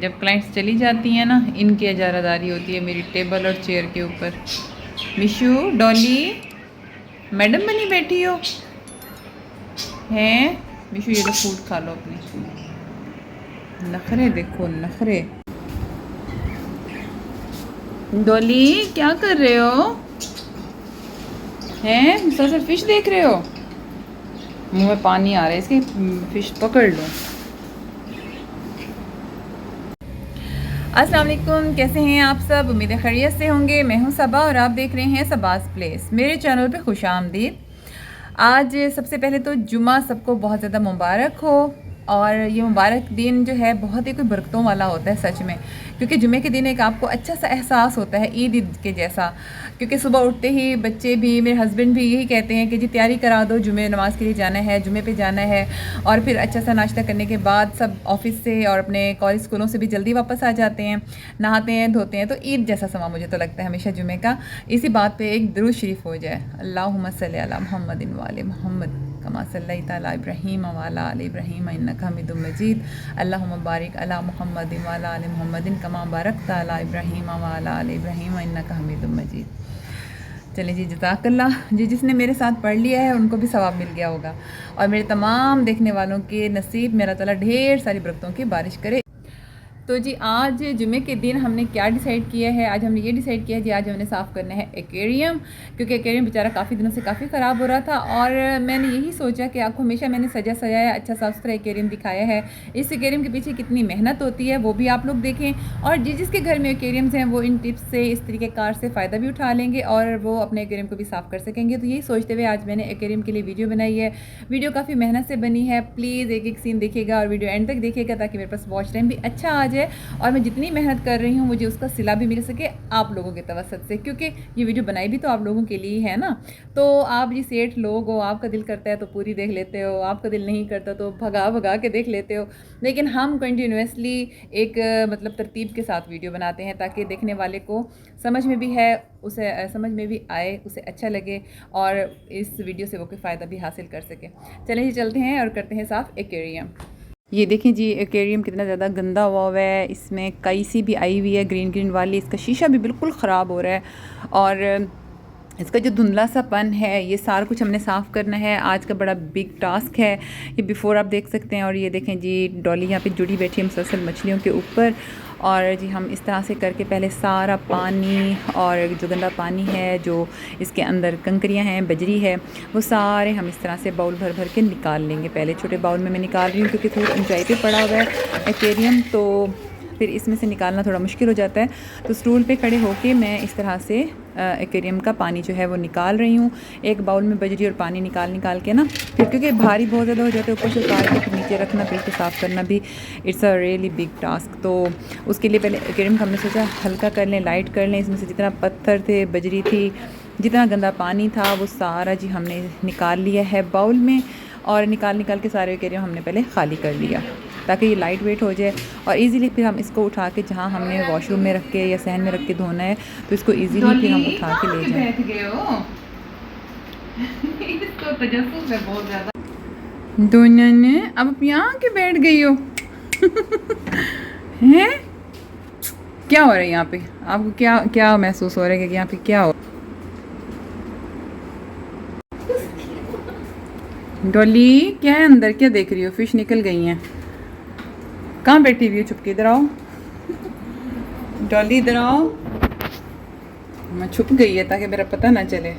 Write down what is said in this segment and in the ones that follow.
जब क्लाइंट्स चली जाती हैं ना, इनकी इजारादारी होती है मेरी टेबल और चेयर के ऊपर। मिशू, डॉली, मैडम बनी बैठी हो हैं? मिशू ये लो फूड खा लो अपनी। नखरे देखो नखरे। डॉली क्या कर रहे हो हैं? मुसलसल फिश देख रहे हो? मुंह में पानी आ रहा है इसके, फिश पकड़ लो। अस्सलाम वालेकुम, कैसे हैं आप सब? उम्मीद है खैरियत से होंगे। मैं हूं सबा और आप देख रहे हैं सबास प्लेस। मेरे चैनल पे खुश आमदीद। आज सबसे पहले तो जुमा सबको बहुत ज़्यादा मुबारक हो। और ये मुबारक दिन जो है बहुत ही कोई बरकतों वाला होता है सच में, क्योंकि जुमे के दिन एक आपको अच्छा सा एहसास होता है ईद के जैसा। क्योंकि सुबह उठते ही बच्चे भी, मेरे हस्बैंड भी यही कहते हैं कि जी तैयारी करा दो, जुमे नमाज़ के लिए जाना है, जुमे पे जाना है। और फिर अच्छा सा नाश्ता करने के बाद सब ऑफिस से और अपने कॉलेज स्कूलों से भी जल्दी वापस आ जाते हैं, नहाते हैं धोते हैं। तो ईद जैसा समा मुझे तो लगता है हमेशा जुमे का। इसी बात पे एक दुरूद शरीफ हो जाए, अल्लाहुम्मा सल्ली अला मुहम्मदिन व आले मुहम्मद कमा सल्लैता अला इब्राहीम व अला आलि इब्राहीम इन्नका हमीदुम मजीद। अल्लाहुम्मा बारिक अला मुहम्मदिन व अला आलि मुहम्मदिन कमा बारकता अला इब्राहीम व अला आलि इब्राहीम इन्नका हमीदुम मजीद। चलिए जी, जज़ाकल्लाह। जी जिसने मेरे साथ पढ़ लिया है उनको भी सवाब मिल गया होगा, और मेरे तमाम देखने वालों के नसीब में अल्लाह ताला ढेर सारी बरकतों की बारिश करे। तो जी आज जुमे के दिन हमने क्या डिसाइड किया है? आज हमने ये डिसाइड किया है जी, आज हमने साफ़ करना है एक्वेरियम, क्योंकि एक्वेरियम बेचारा काफ़ी दिनों से काफ़ी ख़राब हो रहा था। और मैंने यही सोचा कि आपको हमेशा मैंने सजा सजाया अच्छा साफ़ सुथरा एक्वेरियम दिखाया है। इस एक्वेरियम के पीछे कितनी मेहनत होती है वो भी आप लोग देखें, और जिसके घर में एक्वेरियम्स हैं वो इन टिप्स से, इस तरीके कार से फ़ायदा भी उठा लेंगे और वो अपने एक्वेरियम को भी साफ़ कर सकेंगे। तो यही सोचते हुए आज मैंने एक्वेरियम के लिए वीडियो बनाई है। वीडियो काफ़ी मेहनत से बनी है, प्लीज़ एक एक सीन देखिएगा और वीडियो एंड तक देखिएगा ताकि मेरे पास वॉच टाइम भी अच्छा आ जाए और मैं जितनी मेहनत कर रही हूँ मुझे उसका सिला भी मिल सके आप लोगों के तवसत से, क्योंकि ये वीडियो बनाई भी तो आप लोगों के लिए है ना। तो आप जी सेठ लोग हो, आपका दिल करता है तो पूरी देख लेते हो, आपका दिल नहीं करता तो भगा भगा के देख लेते हो। लेकिन हम कंटिन्यूसली एक मतलब तरतीब के साथ वीडियो बनाते हैं ताकि देखने वाले को समझ में भी है, उसे समझ में भी आए, उसे अच्छा लगे और इस वीडियो से वो कोई फ़ायदा भी हासिल कर सके। चलें जी चलते हैं और करते हैं साफ़ एक्वेरियम। ये देखें जी एक्वेरियम कितना ज़्यादा गंदा हुआ है, इसमें कई सी भी आई हुई है ग्रीन ग्रीन वाली, इसका शीशा भी बिल्कुल ख़राब हो रहा है और इसका जो धुंधला सा पन है, ये सारा कुछ हमने साफ़ करना है। आज का बड़ा बिग टास्क है ये, बिफ़ोर आप देख सकते हैं। और ये देखें जी डॉली यहाँ पे जुड़ी बैठी है मुसलसल मछलियों के ऊपर, और जी हम इस तरह से करके पहले सारा पानी और जो गंदा पानी है, जो इसके अंदर कंकरियाँ हैं, बजरी है, वो सारे हम इस तरह से बाउल भर भर के निकाल लेंगे। पहले छोटे बाउल में मैं निकाल रही हूँ क्योंकि थोड़ा ऊंचाई पे पड़ा हुआ है एक्वेरियम, तो फिर इसमें से निकालना थोड़ा मुश्किल हो जाता है। तो स्टूल पे खड़े होके मैं इस तरह से एक्वेरियम का पानी जो है वो निकाल रही हूँ, एक बाउल में बजरी और पानी निकाल के ना, फिर क्योंकि भारी बहुत ज़्यादा हो जाता है, ऊपर से उतार के फिर नीचे रखना, फिर उसको साफ़ करना भी it's a really big task. तो उसके लिए पहले एक्वेरियम का हमने सोचा हल्का कर लें, लाइट कर लें। इसमें से जितना पत्थर थे, बजरी थी, जितना गंदा पानी था, वो सारा जी हमने निकाल लिया है बाउल में, और निकाल के सारे एक्वेरियम हमने पहले खाली कर लिया ताकि ये लाइट वेट हो जाए और इजीली फिर हम इसको उठा के जहाँ हमने वॉशरूम में रख के या सहन में रख के धोना है तो इसको इजीली फिर हम उठा के ले जाएं। बैठ गए हो इसको तजस्सुस है बहुत ज़्यादा। दोनों ने अब यहाँ के बैठ गई हो हैं? क्या हो रहा है यहाँ पे? आपको क्या क्या महसूस हो रहा है कि यहाँ पे क्या हो? डॉली क्या है अंदर, क्या देख रही हो? फिश निकल गई हैं। कहाँ बैठी हुई हो? छुप के इधर आओ डॉली, इधर आओ। मैं छुप गई है ताकि मेरा पता ना चले।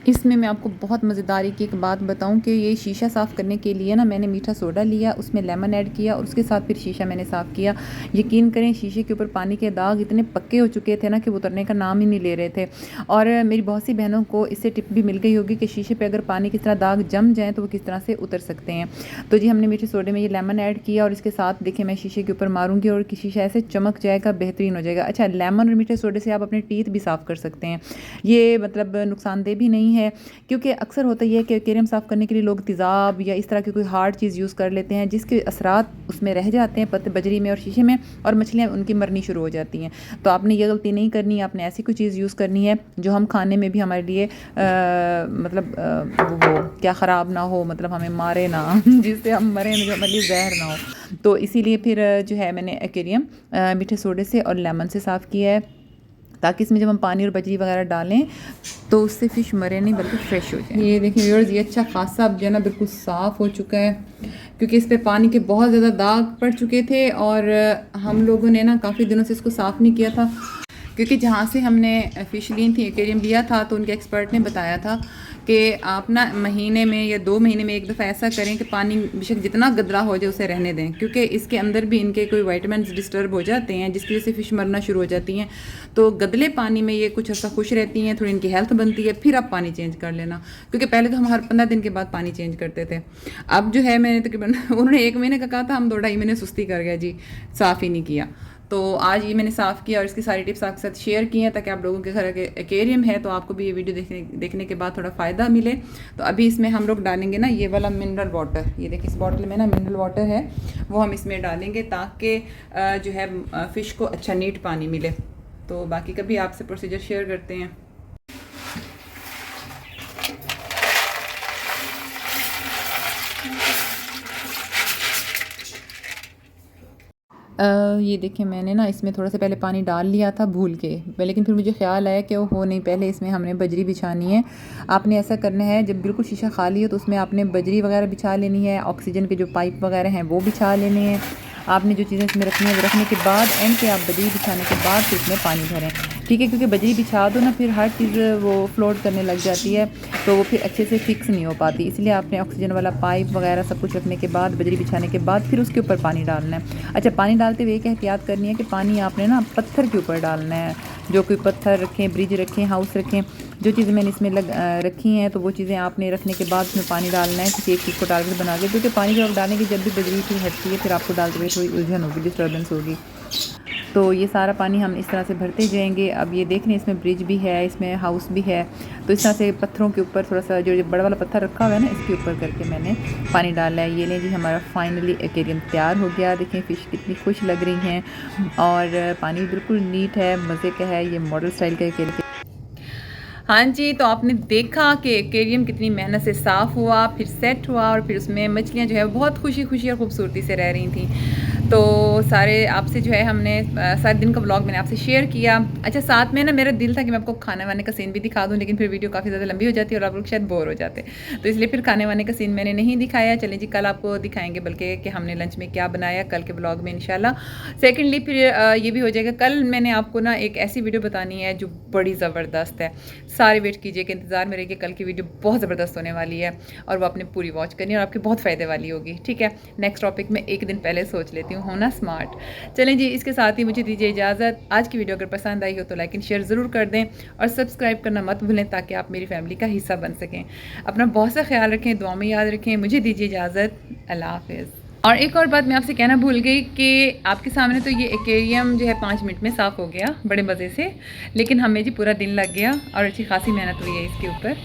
इसमें मैं आपको बहुत मज़ेदारी की एक बात बताऊं कि ये शीशा साफ़ करने के लिए ना मैंने मीठा सोडा लिया, उसमें लेमन ऐड किया और उसके साथ फिर शीशा मैंने साफ़ किया। यकीन करें शीशे के ऊपर पानी के दाग इतने पक्के हो चुके थे ना कि वो उतरने का नाम ही नहीं ले रहे थे। और मेरी बहुत सी बहनों को इससे टिप भी मिल गई होगी कि शीशे पर अगर पानी की तरह दाग जम जाए तो वो किस तरह से उतर सकते हैं। तो जी हमने मीठे सोडे में ये लेमन ऐड किया और इसके साथ देखिए मैं शीशे के ऊपर मारूंगी और शीशा ऐसे चमक जाएगा, बेहतरीन हो जाएगा। अच्छा, लेमन और मीठे सोडे से आप अपने टीथ भी साफ़ कर सकते हैं, ये मतलब नुकसानदेह भी नहीं है, क्योंकि अक्सर होता ही है कि एक्वेरियम साफ़ करने के लिए लोग तेज़ाब या इस तरह की कोई हार्ड चीज़ यूज़ कर लेते हैं, जिसके असरात उसमें रह जाते हैं पत्ते बजरी में और शीशे में, और मछलियाँ उनकी मरनी शुरू हो जाती हैं। तो आपने ये गलती नहीं करनी, आपने ऐसी कोई चीज़ यूज़ करनी है जो हम खाने में भी हमारे लिए मतलब वो क्या ख़राब ना हो, मतलब हमें मारे ना जिससे हम मरें, जो हमारे लिए जहर ना हो। तो इसीलिए फिर जो है मैंने एक्वेरियम मीठे सोडे से और लेमन से साफ़ किया है, ताकि इसमें जब हम पानी और बजरी वगैरह डालें तो उससे फ़िश मरे नहीं बल्कि फ़्रेश हो जाए। ये देखिए व्यूअर्स, ये अच्छा खासा अब जो है ना बिल्कुल साफ़ हो चुका है, क्योंकि इस पे पानी के बहुत ज़्यादा दाग पड़ चुके थे और हम लोगों ने ना काफ़ी दिनों से इसको साफ़ नहीं किया था, क्योंकि जहाँ से हमने फ़िश ली थी, एक्वेरियम लिया था, तो उनके एक्सपर्ट ने बताया था कि आप ना महीने में या 2 महीने में एक दफ़ा ऐसा करें कि पानी बेशक जितना गंदा हो जाए उसे रहने दें, क्योंकि इसके अंदर भी इनके कोई विटामिन्स डिस्टर्ब हो जाते हैं, जिसकी वजह से फ़िश मरना शुरू हो जाती हैं। तो गंदले पानी में ये कुछ ऐसा खुश रहती हैं, थोड़ी इनकी हेल्थ बनती है, फिर आप पानी चेंज कर लेना, क्योंकि पहले तो हम हर 15 दिन के बाद पानी चेंज करते थे। अब जो है मैंने तकरीबन उन्होंने 1 महीने का कहा था, हम 2-2.5 महीने सुस्ती कर गए जी, साफ़ ही नहीं किया। तो आज ये मैंने साफ़ किया और इसकी सारी टिप्स आपके साथ शेयर की हैं, ताकि आप लोगों के घर के एक्वेरियम है तो आपको भी ये वीडियो देखने के बाद थोड़ा फ़ायदा मिले। तो अभी इसमें हम लोग डालेंगे ना ये वाला मिनरल वाटर, ये देखिए इस बॉटल में ना मिनरल वाटर है, वो हम इसमें डालेंगे ताकि जो है फ़िश को अच्छा नीट पानी मिले। तो बाकी कभी आपसे प्रोसीजर शेयर करते हैं। ये देखिए मैंने ना इसमें थोड़ा सा पहले पानी डाल लिया था भूल के, लेकिन फिर मुझे ख्याल आया कि वो हो नहीं, पहले इसमें हमने बजरी बिछानी है। आपने ऐसा करना है, जब बिल्कुल शीशा खाली हो तो उसमें आपने बजरी वगैरह बिछा लेनी है, ऑक्सीजन के जो पाइप वगैरह हैं वो बिछा लेने हैं। आपने जो चीज़ें इसमें रखनी है वो रखने के बाद एंड पे आप बजरी बिछाने के बाद फिर इसमें पानी भरें, ठीक है, क्योंकि बजरी बिछा दो ना फिर हर चीज़ वो फ्लोट करने लग जाती है, तो वो फिर अच्छे से फिक्स नहीं हो पाती। इसलिए आपने ऑक्सीजन वाला पाइप वगैरह सब कुछ रखने के बाद, बजरी बिछाने के बाद फिर उसके ऊपर पानी डालना है। अच्छा, पानी डालते हुए एक एहतियात करनी है कि पानी आपने ना पत्थर के ऊपर डालना है, जो कोई पत्थर रखें, ब्रिज रखें, हाउस रखें, जो चीज़ें मैंने इसमें रखी हैं तो वो चीज़ें आपने रखने के बाद उसमें पानी डालना है, किसी एक चीज़ को टारगेट बना के, क्योंकि पानी जब आप डालेंगे जब भी बजरी फिर हटती है फिर आपको डालते हुए थोड़ी उलझन होगी, डिस्टर्बेंस होगी। तो ये सारा पानी हम इस तरह से भरते जाएंगे। अब ये देख लें इसमें ब्रिज भी है, इसमें हाउस भी है, तो इस तरह से पत्थरों के ऊपर थोड़ा सा जो बड़ा वाला पत्थर रखा हुआ है ना इसके ऊपर करके मैंने पानी डाला है। ये लें जी, हमारा फाइनली एक्वेरियम तैयार हो गया। देखें फ़िश कितनी खुश लग रही हैं और पानी बिल्कुल नीट है, मज़े का है, ये मॉडल स्टाइल का एक्वेरियम। हाँ जी, तो आपने देखा कि एक्वेरियम कितनी मेहनत से साफ़ हुआ, फिर सेट हुआ और फिर उसमें मछलियाँ जो है बहुत खुशी खुशी और खूबसूरती से रह रही थी। तो सारे आपसे जो है हमने सारे दिन का व्लॉग मैंने आपसे शेयर किया। अच्छा, साथ में ना मेरा दिल था कि मैं आपको खाने वाने का सीन भी दिखा दूँ, लेकिन फिर वीडियो काफ़ी ज़्यादा लंबी हो जाती है और आप लोग शायद बोर हो जाते, तो इसलिए फिर खाने वाने का सीन मैंने नहीं दिखाया। चलें जी, कल आपको दिखाएंगे बल्कि कि हमने लंच में क्या बनाया कल के व्लॉग में इंशाल्लाह। सेकेंडली फिर ये भी हो जाएगा, कल मैंने आपको ना एक ऐसी वीडियो बतानी है जो बड़ी ज़बरदस्त है। सारे वेट कीजिए कि इंतज़ार में रहिए, कल की वीडियो बहुत ज़बरदस्त होने वाली है और वो आपने पूरी वॉच करनी है और आपके बहुत फ़ायदे वाली होगी, ठीक है। नेक्स्ट टॉपिक में एक दिन पहले सोच लेती हूँ, होना स्मार्ट। चलें जी, इसके साथ ही मुझे दीजिए इजाज़त। आज की वीडियो अगर पसंद आई हो तो लाइक एंड शेयर ज़रूर कर दें और सब्सक्राइब करना मत भूलें, ताकि आप मेरी फैमिली का हिस्सा बन सकें। अपना बहुत सा ख्याल रखें, दुआ में याद रखें। मुझे दीजिए इजाज़त, अल्लाह हाफ़िज़। और एक और बात मैं आपसे कहना भूल गई कि आपके सामने तो ये एक्वेरियम जो है 5 मिनट में साफ़ हो गया बड़े मज़े से, लेकिन हमें जी पूरा दिन लग गया और अच्छी खासी मेहनत हुई है इसके ऊपर।